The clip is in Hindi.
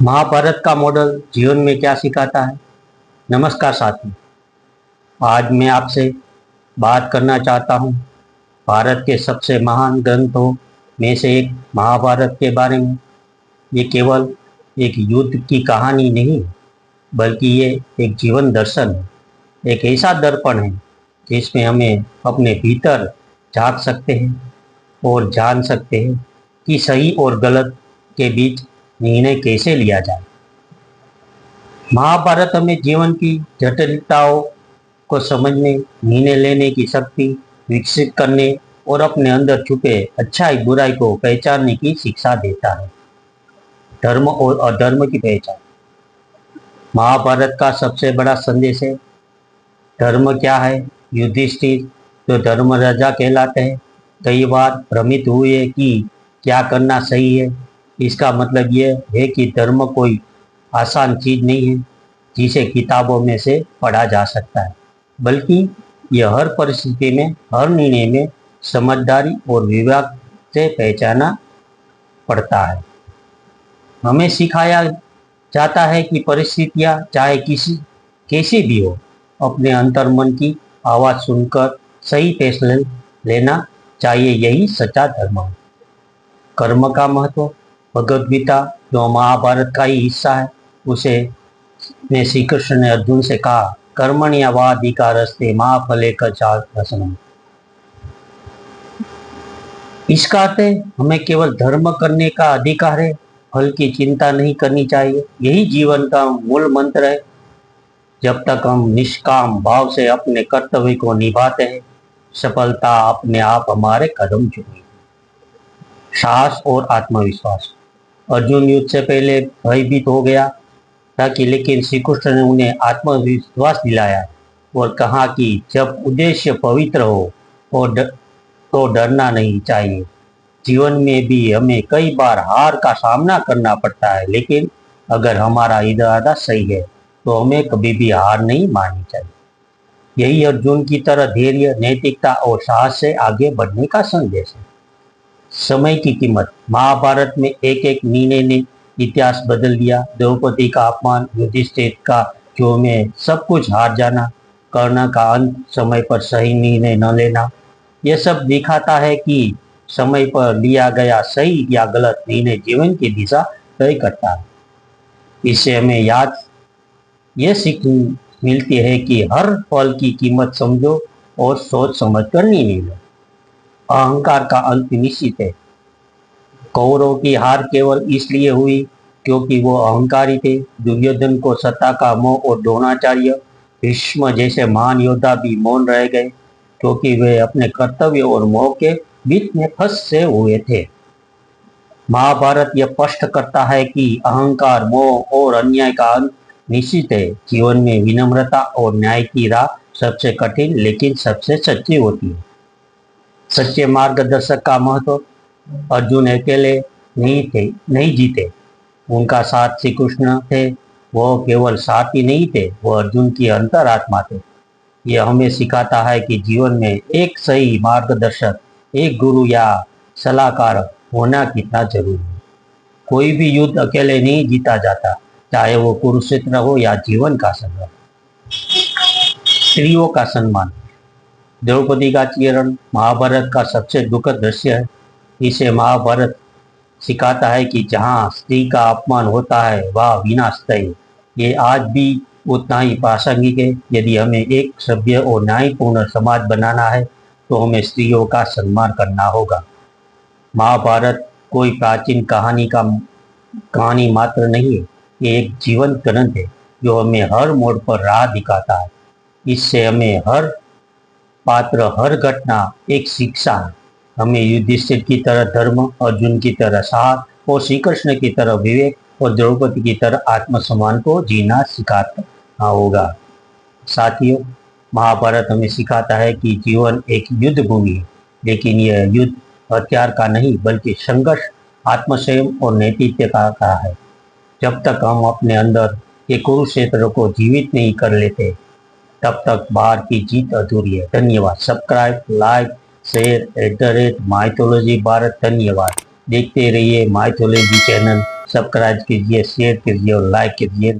महाभारत का मॉडल जीवन में क्या सिखाता है। नमस्कार साथियों, आज मैं आपसे बात करना चाहता हूँ भारत के सबसे महान ग्रंथों में से एक महाभारत के बारे में। ये केवल एक युद्ध की कहानी नहीं, बल्कि ये एक जीवन दर्शन है, एक ऐसा दर्पण है जिसमें हमें अपने भीतर झांक सकते हैं और जान सकते हैं कि सही और गलत के बीच निर्णय कैसे लिया जाए। महाभारत हमें जीवन की जटिलताओं को समझने, निर्णय लेने की शक्ति विकसित करने और अपने अंदर छुपे अच्छाई बुराई को पहचानने की शिक्षा देता है। धर्म और अधर्म की पहचान महाभारत का सबसे बड़ा संदेश है। धर्म क्या है? युधिष्ठिर जो धर्म राजा कहलाते हैं, कई बार भ्रमित हुए कि क्या करना सही है। इसका मतलब यह है कि धर्म कोई आसान चीज नहीं है जिसे किताबों में से पढ़ा जा सकता है, बल्कि यह हर परिस्थिति में, हर निर्णय में समझदारी और विवेक से पहचाना पड़ता है। हमें सिखाया जाता है कि परिस्थितियां चाहे कैसी भी हो, अपने अंतर्मन की आवाज सुनकर सही फैसले लेना चाहिए। यही सच्चा धर्म है। कर्म का महत्व भगवद गीता जो महाभारत का ही हिस्सा है, उसे में श्री कृष्ण ने अर्जुन से कहा, कर्मण्येवाधिकारस्ते मा फलेषु। इसका अर्थ है हमें केवल धर्म करने का अधिकार है, फल की चिंता नहीं करनी चाहिए। यही जीवन का मूल मंत्र है। जब तक हम निष्काम भाव से अपने कर्तव्य को निभाते हैं, सफलता अपने आप हमारे कदम चुमेगी। साहस और आत्मविश्वास। अर्जुन युद्ध से पहले भयभीत हो गया था लेकिन श्री कृष्ण ने उन्हें आत्मविश्वास दिलाया और कहा कि जब उद्देश्य पवित्र हो तो डरना नहीं चाहिए। जीवन में भी हमें कई बार हार का सामना करना पड़ता है, लेकिन अगर हमारा इरादा सही है तो हमें कभी भी हार नहीं माननी चाहिए। यही अर्जुन की तरह धैर्य, नैतिकता और साहस से आगे बढ़ने का संदेश है। समय की कीमत। महाभारत में एक एक निर्णय ने इतिहास बदल दिया। द्रौपदी का अपमान, युधिष्ठिर का जो में सब कुछ हार जाना, कर्ण का अंत, समय पर सही निर्णय न लेना, यह सब दिखाता है कि समय पर लिया गया सही या गलत निर्णय जीवन की दिशा तय करता है। इससे हमें यह सीख मिलती है कि हर पल की कीमत समझो और सोच समझ कर निर्णय लो। अहंकार का अंत निश्चित है। कौरवों की हार केवल इसलिए हुई क्योंकि वो अहंकारी थे। दुर्योधन को सत्ता का मोह और द्रोणाचार्य, भीष्म जैसे महान योद्धा भी मौन रह गए क्योंकि वे अपने कर्तव्य और मोह के बीच में फंसे हुए थे। महाभारत यह स्पष्ट करता है कि अहंकार, मोह और अन्याय का अंत निश्चित है। जीवन में विनम्रता और न्याय की राह सबसे कठिन लेकिन सबसे सच्ची होती है। सच्चे मार्गदर्शक का महत्व। अर्जुन अकेले नहीं जीते, उनका साथ श्री कृष्ण थे। वो केवल साथी नहीं थे, वो अर्जुन की अंतरात्मा थे। यह हमें सिखाता है कि जीवन में एक सही मार्गदर्शक, एक गुरु या सलाहकार होना कितना जरूरी है। कोई भी युद्ध अकेले नहीं जीता जाता, चाहे वो कुरुक्षेत्र हो या जीवन का संग्राम। स्त्रियों का सम्मान। द्रौपदी का चरण महाभारत का सबसे दुखद दृश्य है। इसे महाभारत सिखाता है कि जहाँ स्त्री का अपमान होता है वह विनाश तय। ये आज भी उतना ही प्रासंगिक है। यदि हमें एक सभ्य और न्यायपूर्ण समाज बनाना है तो हमें स्त्रियों का सम्मान करना होगा। महाभारत कोई प्राचीन कहानी मात्र नहीं है, ये एक जीवन ग्रंथ है जो हमें हर मोड़ पर राह दिखाता है। इससे हमें हर पात्र, हर घटना एक शिक्षा है। हमें युधिष्ठिर की तरह धर्म, अर्जुन की तरह साहस और श्री कृष्ण की तरह विवेक और द्रौपदी की तरह आत्मसम्मान को जीना सिखाना होगा। साथियों, महाभारत हमें सिखाता है कि जीवन एक युद्ध भूमि है, लेकिन यह युद्ध हथियार का नहीं बल्कि संघर्ष, आत्मसंयम और नैतिकता का है। जब तक हम अपने अंदर के कुरुक्षेत्र को जीवित नहीं कर लेते, तब तक बाहर की जीत अधूरी है। धन्यवाद। Subscribe, like, share @ mythology Bharat. धन्यवाद। देखते रहिए माइथोलॉजी चैनल। सब्सक्राइब कीजिए, शेयर कीजिए और लाइक कीजिए।